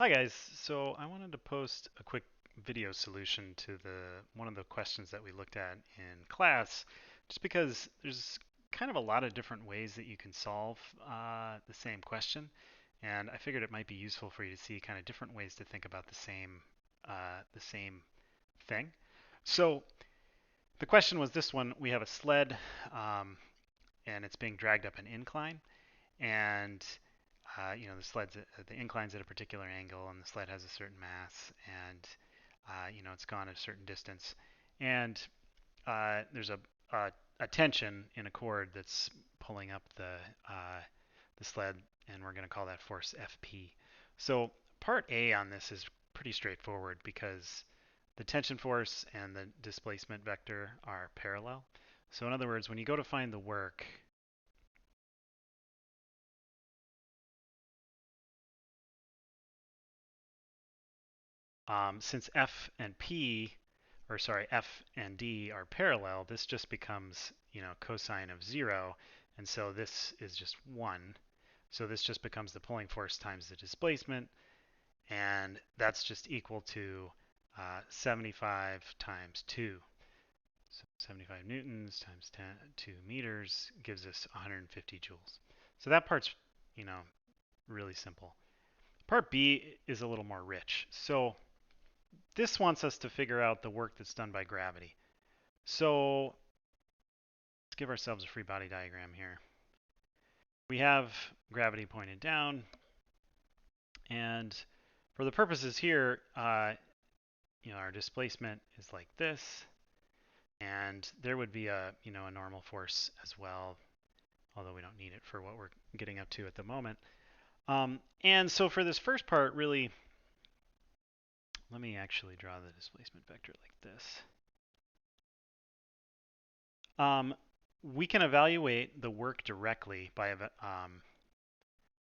Hi guys, so I wanted to post a quick video solution to one of the questions that we looked at in class, just because there's kind of a lot of different ways that you can solve the same question, and I figured it might be useful for you to see kind of different ways to think about the same thing. So the question was this one: we have a sled, and it's being dragged up an incline, and the incline's at a particular angle, and the sled has a certain mass, and it's gone a certain distance, and there's a tension in a cord that's pulling up the sled, and we're going to call that force FP. So part A on this is pretty straightforward because the tension force and the displacement vector are parallel. So in other words, when you go to find the work, since F and P, or sorry, F and D are parallel, this just becomes, cosine of 0. And so this is just 1. So this just becomes the pulling force times the displacement. And that's just equal to 75 times 2. So 75 newtons times 2 meters gives us 150 joules. So that part's, you know, really simple. Part B is a little more rich. So this wants us to figure out the work that's done by gravity. So let's give ourselves a free body diagram here. We have gravity pointed down, and for the purposes here, our displacement is like this, and there would be a normal force as well, although we don't need it for what we're getting up to at the moment. And so for this first part, really, let me actually draw the displacement vector like this. We can evaluate the work directly by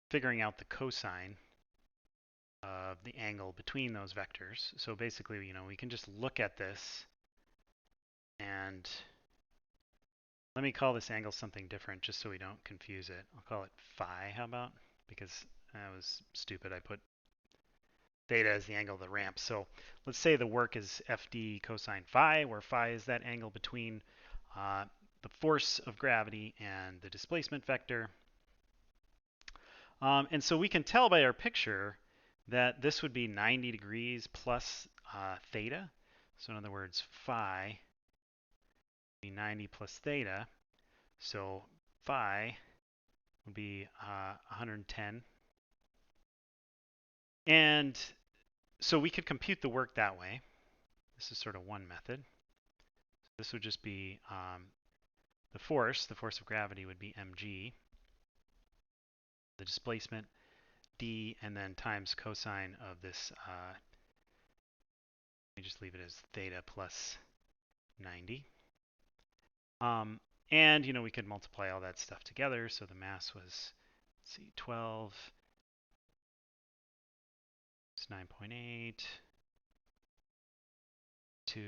figuring out the cosine of the angle between those vectors. So basically, we can just look at this, and let me call this angle something different just so we don't confuse it. I'll call it phi, how about? Because that was stupid. I put theta as the angle of the ramp. So let's say the work is FD cosine phi, where phi is that angle between the force of gravity and the displacement vector. And so we can tell by our picture that this would be 90 degrees plus theta. So in other words, phi would be 90 plus theta. So phi would be 110. And so we could compute the work that way. This is sort of one method. This would just be the force of gravity would be mg, the displacement d, and then times cosine of this, let me just leave it as theta plus 90. And we could multiply all that stuff together. So the mass was, let's see, 12, it's 9.8, 2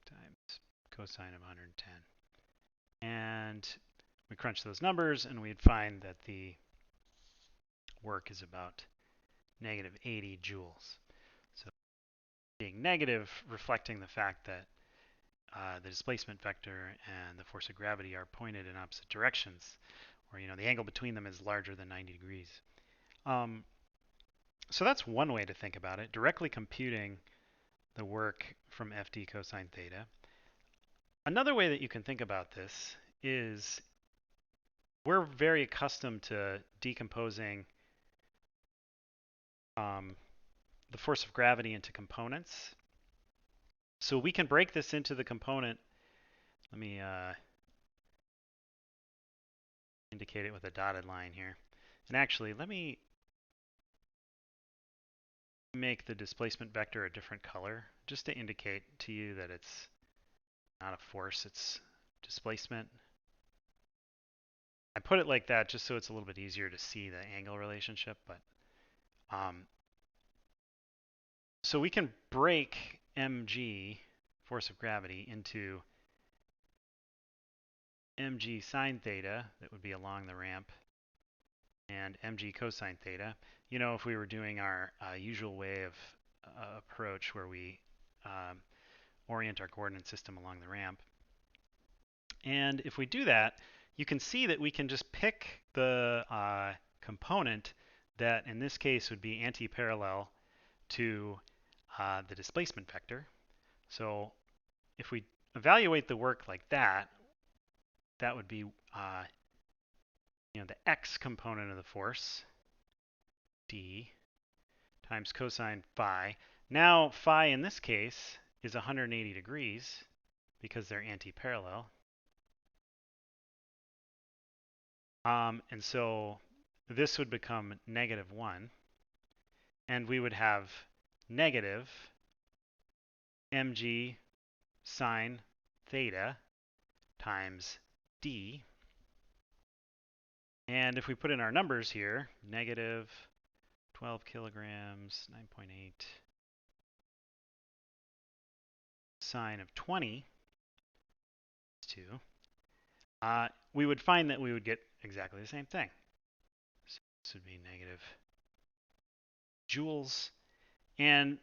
times cosine of 110. And we crunch those numbers, and we'd find that the work is about negative 80 joules. So being negative, reflecting the fact that the displacement vector and the force of gravity are pointed in opposite directions, or the angle between them is larger than 90 degrees. So that's one way to think about it, directly computing the work from FD cosine theta. Another way that you can think about this is we're very accustomed to decomposing the force of gravity into components. So we can break this into the component. Let me indicate it with a dotted line here. And actually, let me make the displacement vector a different color just to indicate to you that it's not a force, it's displacement. I put it like that just so it's a little bit easier to see the angle relationship, but so we can break mg, force of gravity, into mg sine theta, that would be along the ramp, and mg cosine theta. You know, if we were doing our usual way of approach where we orient our coordinate system along the ramp. And if we do that, you can see that we can just pick the component that in this case would be anti-parallel to the displacement vector. So if we evaluate the work like that, that would be the x component of the force, d, times cosine phi. Now phi in this case is 180 degrees because they're anti-parallel. And so this would become -1, and we would have negative mg sine theta times d. And if we put in our numbers here, negative 12 kilograms, 9.8 sine of 20 is 2, we would find that we would get exactly the same thing. So this would be negative joules. And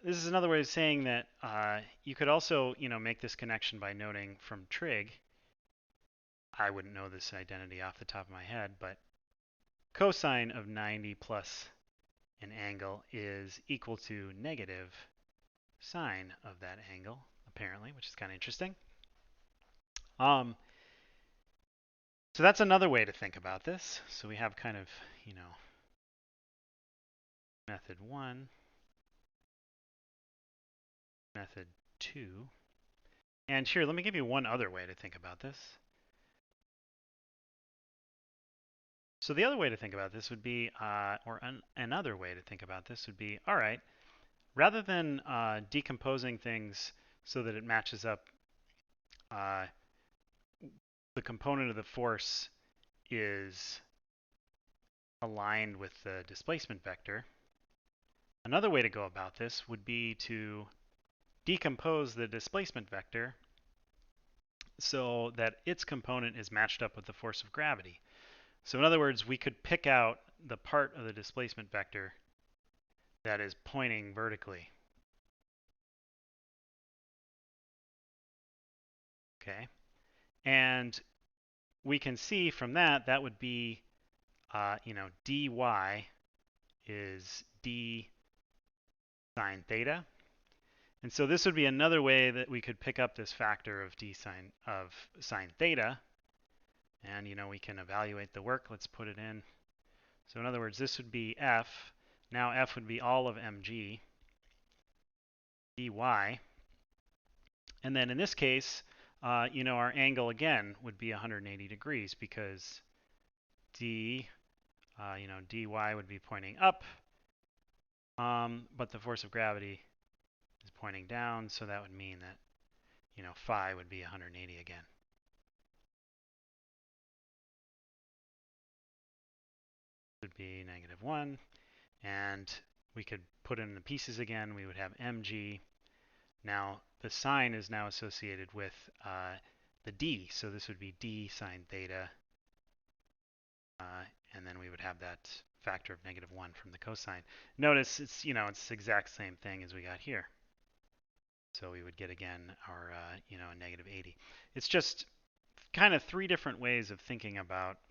this is another way of saying that you could also, make this connection by noting from trig. I wouldn't know this identity off the top of my head, but cosine of 90 plus an angle is equal to negative sine of that angle, apparently, which is kind of interesting. So that's another way to think about this. So we have kind of, method 1, method 2. And here, let me give you one other way to think about this. So the other way to think about this would be, another way to think about this would be, all right, rather than decomposing things so that it matches up, the component of the force is aligned with the displacement vector, another way to go about this would be to decompose the displacement vector so that its component is matched up with the force of gravity. So in other words, we could pick out the part of the displacement vector that is pointing vertically. Okay. And we can see from that, that would be, dy is d sine theta. And so this would be another way that we could pick up this factor of sine theta. And, we can evaluate the work. Let's put it in. So in other words, this would be f. Now f would be all of mg dy. And then in this case, our angle again would be 180 degrees because dy would be pointing up, but the force of gravity is pointing down, so that would mean that, phi would be 180 again. Would be -1, and we could put in the pieces again. We would have mg. Now the sine is now associated with the d, so this would be d sine theta, and then we would have that factor of -1 from the cosine. Notice it's it's the exact same thing as we got here. So we would get again our -80. It's just kind of three different ways of thinking about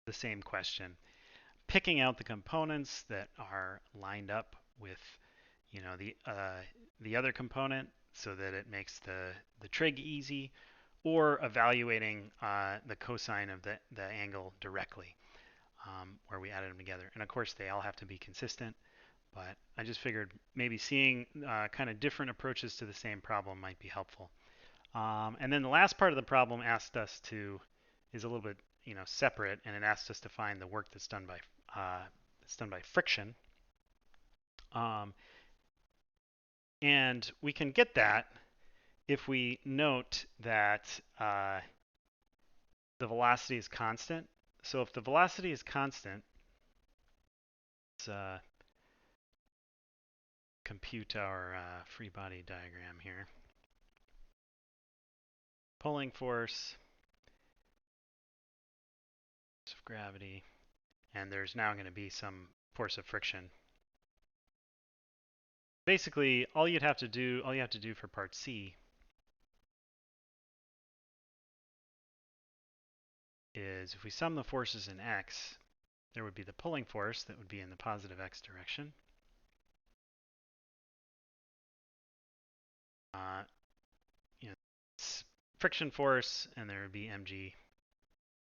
the same question. Picking out the components that are lined up with the other component so that it makes the trig easy, or evaluating the cosine of the angle directly, where we added them together. And of course, they all have to be consistent, but I just figured maybe seeing kind of different approaches to the same problem might be helpful. And then the last part of the problem is a little bit separate, and it asked us to find the work that's done by friction. And we can get that if we note that the velocity is constant. So if the velocity is constant, let's compute our free body diagram here. Pulling force of gravity and there's now going to be some force of friction. Basically, all you have to do for part C is if we sum the forces in x, there would be the pulling force that would be in the positive x direction. You know, it's friction force, and there would be mg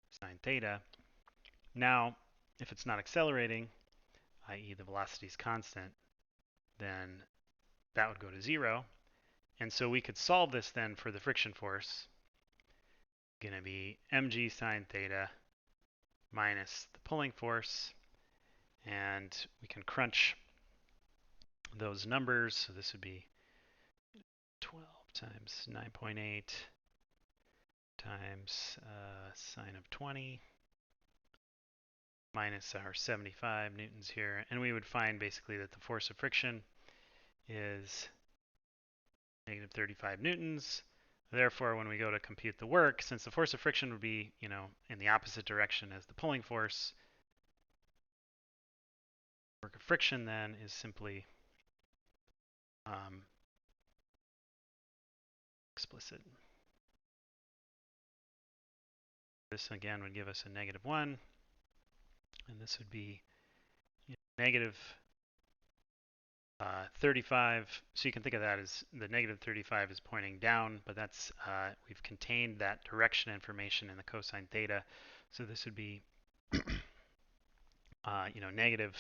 sine theta. Now, if it's not accelerating, i.e. the velocity is constant, then that would go to 0. And so we could solve this then for the friction force. Going to be mg sine theta minus the pulling force. And we can crunch those numbers. So this would be 12 times 9.8 times sine of 20 minus our 75 newtons here. And we would find basically that the force of friction is negative 35 newtons. Therefore, when we go to compute the work, since the force of friction would be, in the opposite direction as the pulling force, work of friction then is simply explicit. This again would give us a negative 1, and this would be negative 35. So you can think of that as the negative 35 is pointing down, but that's we've contained that direction information in the cosine theta. So this would be negative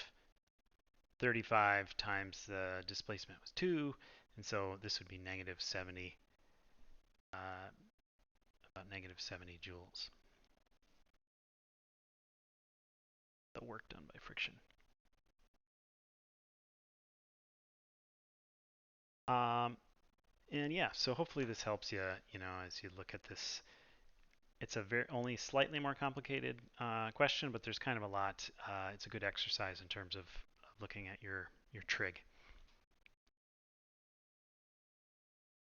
35 times the displacement was 2, and so this would be negative 70, about negative 70 joules. The work done by friction. And yeah, so hopefully this helps you, as you look at this. It's a only slightly more complicated question, but there's kind of a lot. It's a good exercise in terms of looking at your trig.